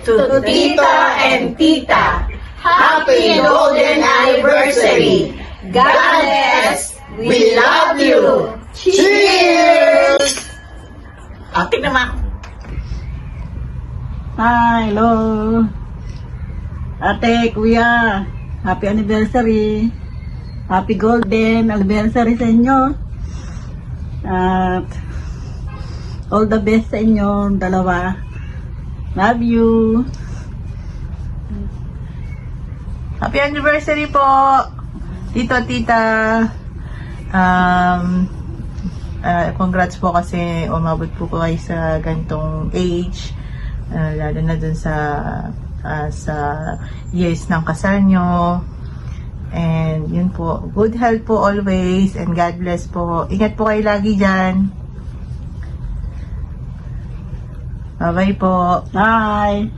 to Tito and Tita. Happy Golden Anniversary! God bless! We love you! Cheers! Tingnan mo. Hi, hello. Ate, kuya, happy anniversary. Happy golden anniversary sa inyo. At all the best sa inyo, dalawa. Love you. Happy anniversary po, Tito, Tita. Congrats po kasi umabot po kayo sa ganitong age. Lalo na dun sa years ng kasal nyo. And yun po, good health po always, and God bless po. Ingat po kayo lagi dyan. Bye-bye po. Bye.